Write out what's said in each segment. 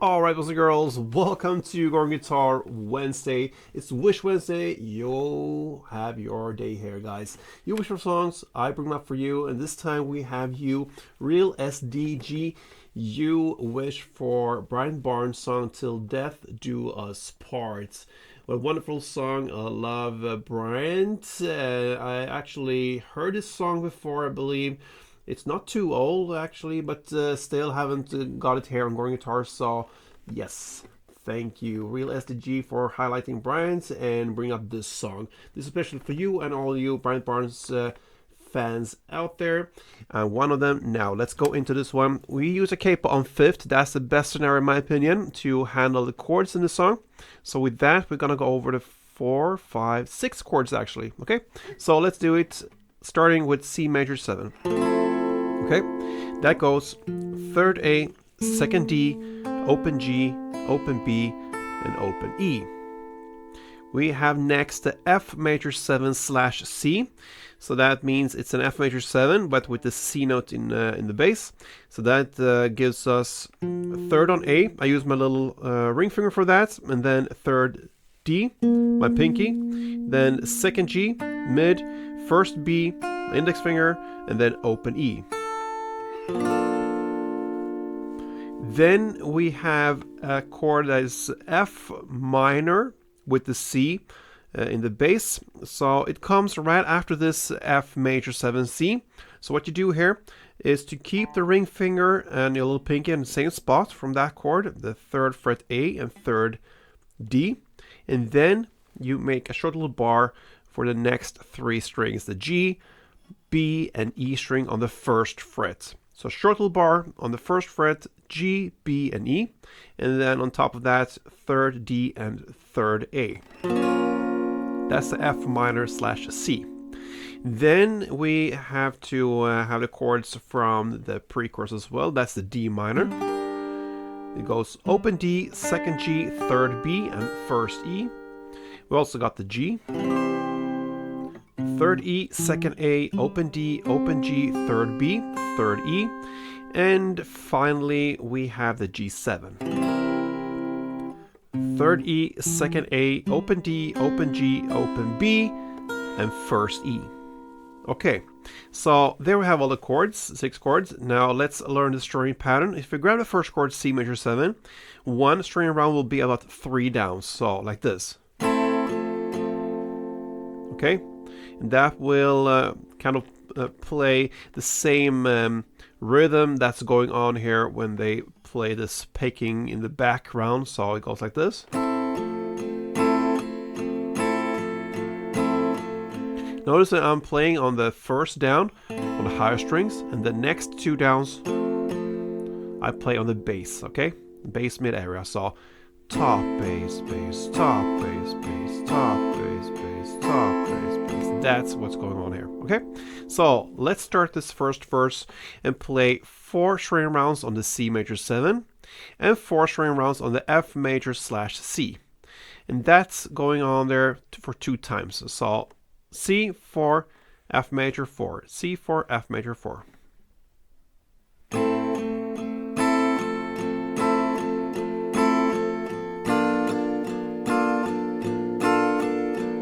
Alright, boys and girls, welcome to Guitar Wednesday. It's Wish Wednesday. You'll have your day here, guys. You wish for songs, I bring them up for you, and this time we have you, Real SDG. You wish for Bryant Barnes' song Til Death Do Us Part. What a wonderful song. I love Bryant. I actually heard this song before, I believe. It's not too old, actually, but still haven't got it here on Gruvgear Guitar, so yes, thank you, Real SDG, for highlighting Bryant and bring up this song. This is especially for you and all you Bryant Barnes fans out there. One of them, now let's go into this one. We use a capo on fifth. That's the best scenario, in my opinion, to handle the chords in the song. So with that, we're gonna go over the 4, 5, 6 chords, actually. Okay, so let's do it, starting with C major 7. Okay, that goes 3rd A, 2nd D, open G, open B, and open E. We have next the F major 7 / C. So that means it's an F major 7, but with the C note in the bass. So that gives us 3rd on A. I use my little ring finger for that, and then 3rd D, my pinky, then 2nd G, mid, 1st B, index finger, and then open E. Then we have a chord that is F minor with the C in the bass. So it comes right after this F major 7 C. So what you do here is to keep the ring finger and your little pinky in the same spot from that chord, the 3rd fret A and 3rd D. And then you make a short little bar for the next 3 strings, the G, B, and E string on the 1st fret. So short little bar on the 1st fret, G, B, and E, and then on top of that, 3rd D and 3rd A. That's the F minor / C. Then we have to have the chords from the pre-chorus as well. That's the D minor. It goes open D, 2nd G, 3rd B, and 1st E. We also got the G, 3rd E, 2nd A, open D, open G, 3rd B, 3rd E, and finally we have the G7. 3rd E, 2nd A, open D, open G, open B, and 1st E. Okay, so there we have all the chords, 6 chords. Now let's learn the strumming pattern. If we grab the first chord, C major 7, one string around will be about 3 down, so like this. Okay, and that will kind of play the same rhythm that's going on here when they play this picking in the background. So it goes like this. Notice that I'm playing on the first down on the higher strings, and the next 2 downs I play on the bass, okay? Bass mid area. So top bass, bass, top bass, bass, top bass, bass, top bass, bass. That's what's going on here, okay? So let's start this first verse and play 4 string rounds on the C major 7 and 4 string rounds on the F major / C. And that's going on there for 2 times. So C 4, F major 4, C 4, F major 4.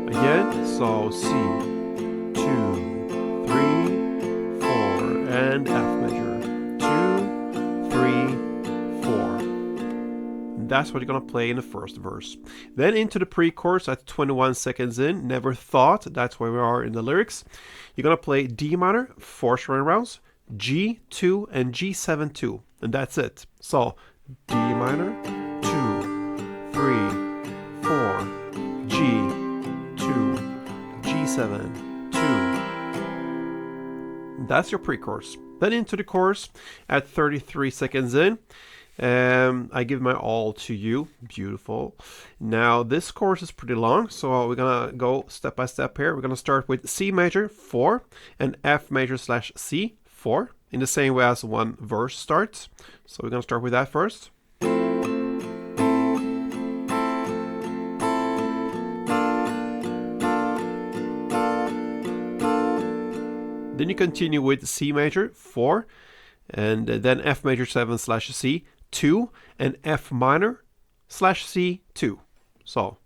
Again, so C, 2, 3, 4, and F major, 2, 3, 4. That's what you're gonna play in the first verse. Then into the pre-chorus at 21 seconds in, never thought, that's where we are in the lyrics. You're gonna play D minor, 4 string rounds, G 2, and G7 2, and that's it. So D minor, 2, 3, 4, G, 2, G7, 2. That's your pre-chorus. Then into the chorus at 33 seconds in. I give my all to you. Beautiful. Now this chorus is pretty long, so we're gonna go step by step here. We're gonna start with C major 4 and F major / C 4 in the same way as one verse starts. So we're gonna start with that first. Then you continue with C major 4 and then F major 7 / C 2 and F minor slash C 2. So.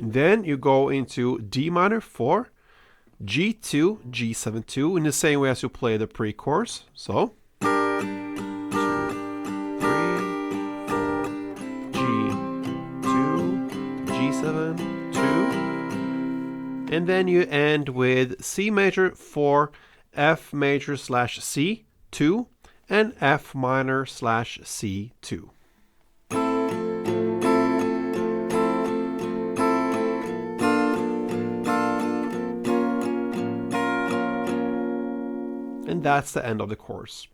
And then you go into D minor 4, G2, G7 2 in the same way as you play the pre-chorus. So 2, 3, 4, G2, G7 2, and then you end with C major 4, F major slash C 2, and F minor slash C 2. And that's the end of the course.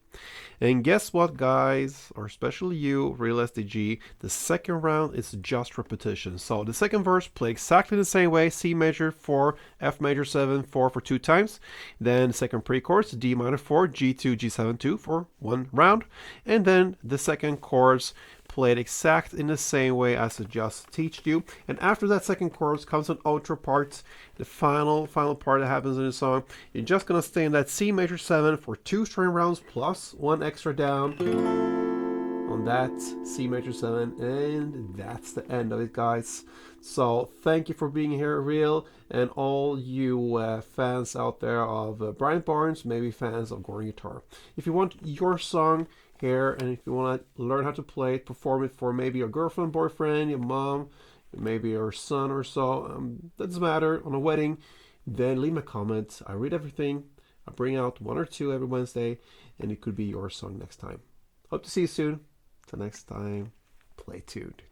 And guess what, guys, or especially you, real SDG, the second round is just repetition. So the second verse, play exactly the same way, C major 4, F major 7, 4 for 2 times. Then second pre-chorus, D minor 4, G2, G7 2 for 1 round. And then the second chorus, played exact in the same way as I just taught you. And after that second chorus comes an outro part, the final part that happens in the song. You're just gonna stay in that C major 7 for 2 string rounds plus 1 extra down on that C major 7, and that's the end of it, guys. So thank you for being here, real, and all you fans out there of Bryant Barnes, maybe fans of Gordon Guitar. If you want your song here, and if you want to learn how to play it, perform it for maybe your girlfriend, boyfriend, your mom, maybe your son or so, doesn't matter, on a wedding, then leave me a comment. I read everything. I bring out 1 or 2 every Wednesday, and it could be your song next time. Hope to see you soon. Till next time, play tuned.